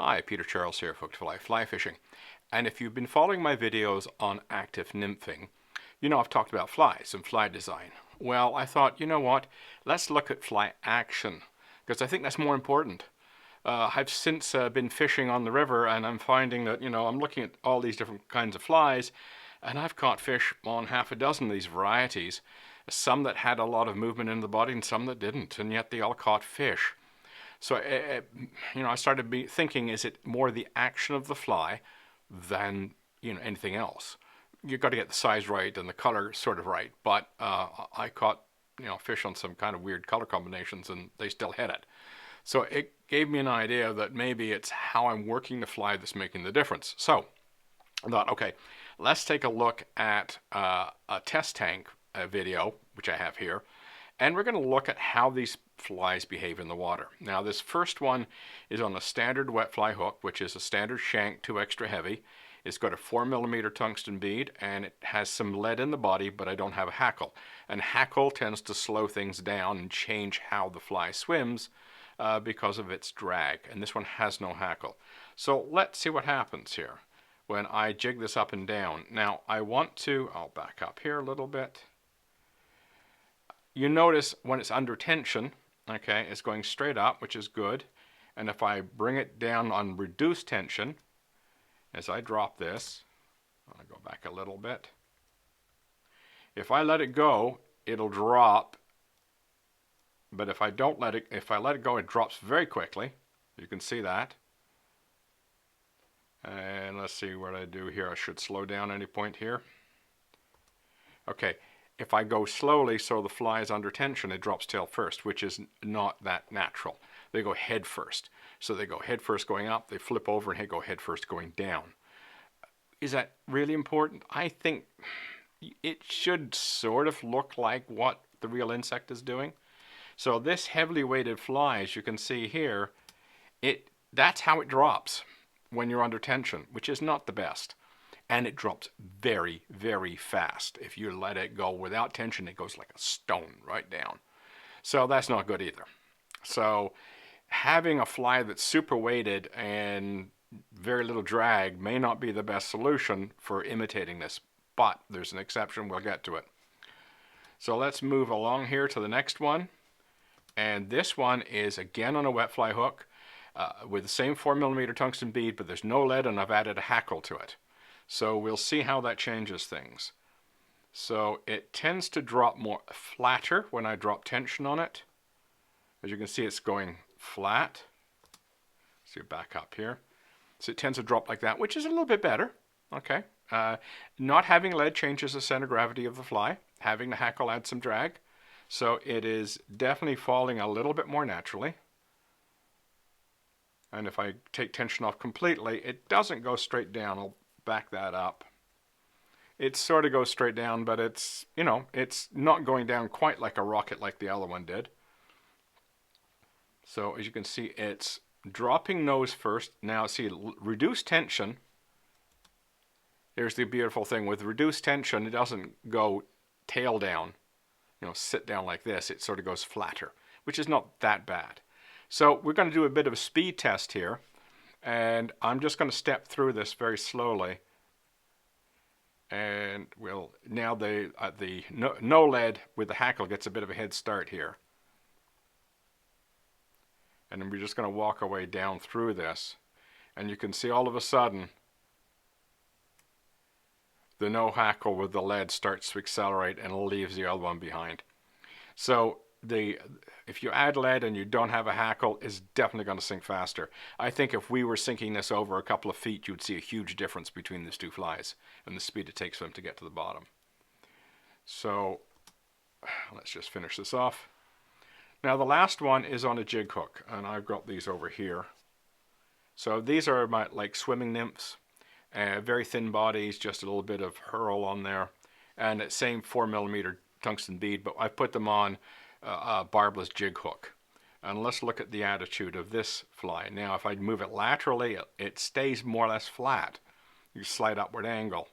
Hi, Peter Charles here, Hook to Fly Fly Fishing. And if you've been following my videos on active nymphing, you know I've talked about flies and fly design. Well, I thought, you know what, let's look at fly action, because I think that's more important. I've since been fishing on the river, and I'm finding that, I'm looking at all these different kinds of flies, and I've caught fish on half a dozen of these varieties, some that had a lot of movement in the body and some that didn't, and yet they all caught fish. So, I started thinking, is it more the action of the fly than, anything else? You've got to get the size right and the color sort of right. But I caught, fish on some kind of weird color combinations and they still hit it. So it gave me an idea that maybe it's how I'm working the fly that's making the difference. So I thought, okay, let's take a look at a test tank video, which I have here. And we're going to look at how these flies behave in the water. Now, this first one is on a standard wet fly hook, which is a standard shank, 2 extra heavy. It's got a 4mm tungsten bead, and it has some lead in the body, but I don't have a hackle. And hackle tends to slow things down and change how the fly swims because of its drag. And this one has no hackle. So let's see what happens here when I jig this up and down. Now, I'll back up here a little bit. You notice when it's under tension, okay, it's going straight up, which is good. And if I bring it down on reduced tension, as I drop this, I'll go back a little bit. If I let it go, it'll drop. But if I let it go, it drops very quickly. You can see that. And let's see what I do here. I should slow down any point here. Okay. If I go slowly so the fly is under tension, it drops tail first, which is not that natural. They go head first. So they go head first going up, they flip over and go head first going down. Is that really important? I think it should sort of look like what the real insect is doing. So this heavily weighted fly, as you can see here, that's how it drops when you're under tension, which is not the best. And it drops very, very fast. If you let it go without tension, it goes like a stone right down. So that's not good either. So having a fly that's super weighted and very little drag may not be the best solution for imitating this, but there's an exception. We'll get to it. So let's move along here to the next one. And this one is again on a wet fly hook with the same 4mm tungsten bead, but there's no lead, and I've added a hackle to it. So we'll see how that changes things. So it tends to drop more flatter when I drop tension on it. As you can see, it's going flat. So you back up here. So it tends to drop like that, which is a little bit better. Okay. Not having lead changes the center of gravity of the fly. Having the hackle adds some drag. So it is definitely falling a little bit more naturally. And if I take tension off completely, it doesn't go straight down. I'll back that up. It sort of goes straight down, but it's not going down quite like a rocket like the other one did. So as you can see, it's dropping nose first. Now see, reduced tension. Here's the beautiful thing. With reduced tension, it doesn't go tail down, sit down like this. It sort of goes flatter, which is not that bad. So we're going to do a bit of a speed test here. And I'm just going to step through this very slowly. And now the no lead with the hackle gets a bit of a head start here. And then we're just going to walk our way down through this. And you can see all of a sudden the no hackle with the lead starts to accelerate and leaves the other one behind. So if you add lead and you don't have a hackle, it's definitely going to sink faster. I think if we were sinking this over a couple of feet, you'd see a huge difference between these two flies and the speed it takes for them to get to the bottom. So let's just finish this off. Now the last one is on a jig hook, and I've got these over here. So these are my like swimming nymphs, very thin bodies, just a little bit of hurl on there, and that same 4mm tungsten bead, but I put them on barbless jig hook. And let's look at the attitude of this fly. Now if I move it laterally, it stays more or less flat. You slight upward angle.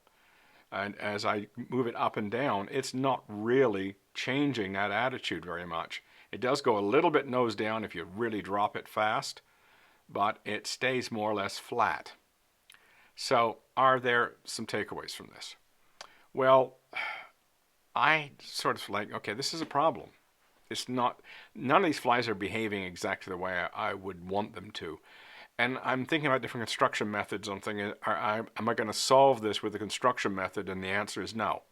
And as I move it up and down, it's not really changing that attitude very much. It does go a little bit nose down if you really drop it fast, but it stays more or less flat. So are there some takeaways from this? Well, I sort of like, okay, this is a problem. It's not, none of these flies are behaving exactly the way I would want them to. And I'm thinking about different construction methods. I'm thinking, am I going to solve this with a construction method? And the answer is no.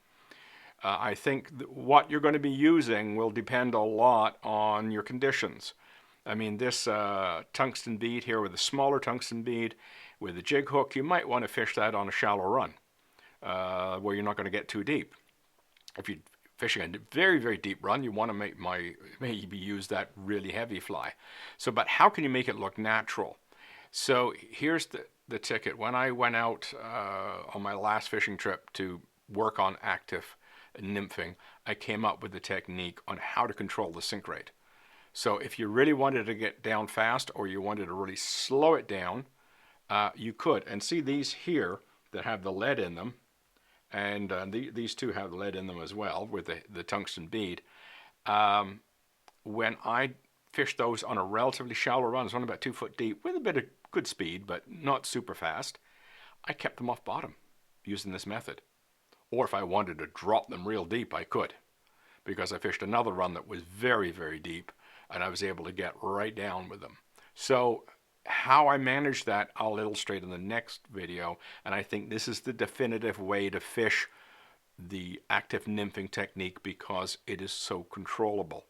I think what you're going to be using will depend a lot on your conditions. I mean, this tungsten bead here with a smaller tungsten bead with a jig hook, you might want to fish that on a shallow run where you're not going to get too deep. If you're fishing a very, very deep run, you want to maybe use that really heavy fly. So, but how can you make it look natural? So here's the ticket. When I went out on my last fishing trip to work on active nymphing, I came up with a technique on how to control the sink rate. So if you really wanted to get down fast or you wanted to really slow it down, you could. And see these here that have the lead in them, and these two have lead in them as well with the tungsten bead. When I fished those on a relatively shallow run, it's only about 2 foot deep with a bit of good speed, but not super fast, I kept them off bottom using this method. Or if I wanted to drop them real deep, I could, because I fished another run that was very, very deep, and I was able to get right down with them. So how I managed that, I'll illustrate in the next video, and I think this is the definitive way to fish the active nymphing technique because it is so controllable.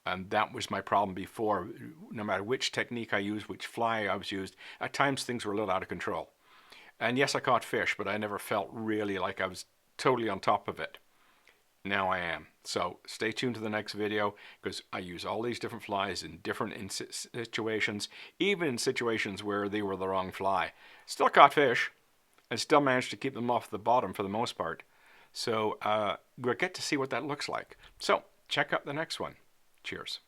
And that was my problem before. No matter which technique I used, which fly I was used, at times things were a little out of control. And yes, I caught fish, but I never felt really like I was totally on top of it. Now I am. So stay tuned to the next video because I use all these different flies in different situations, even in situations where they were the wrong fly. Still caught fish and still managed to keep them off the bottom for the most part. So we'll get to see what that looks like. So check out the next one. Cheers.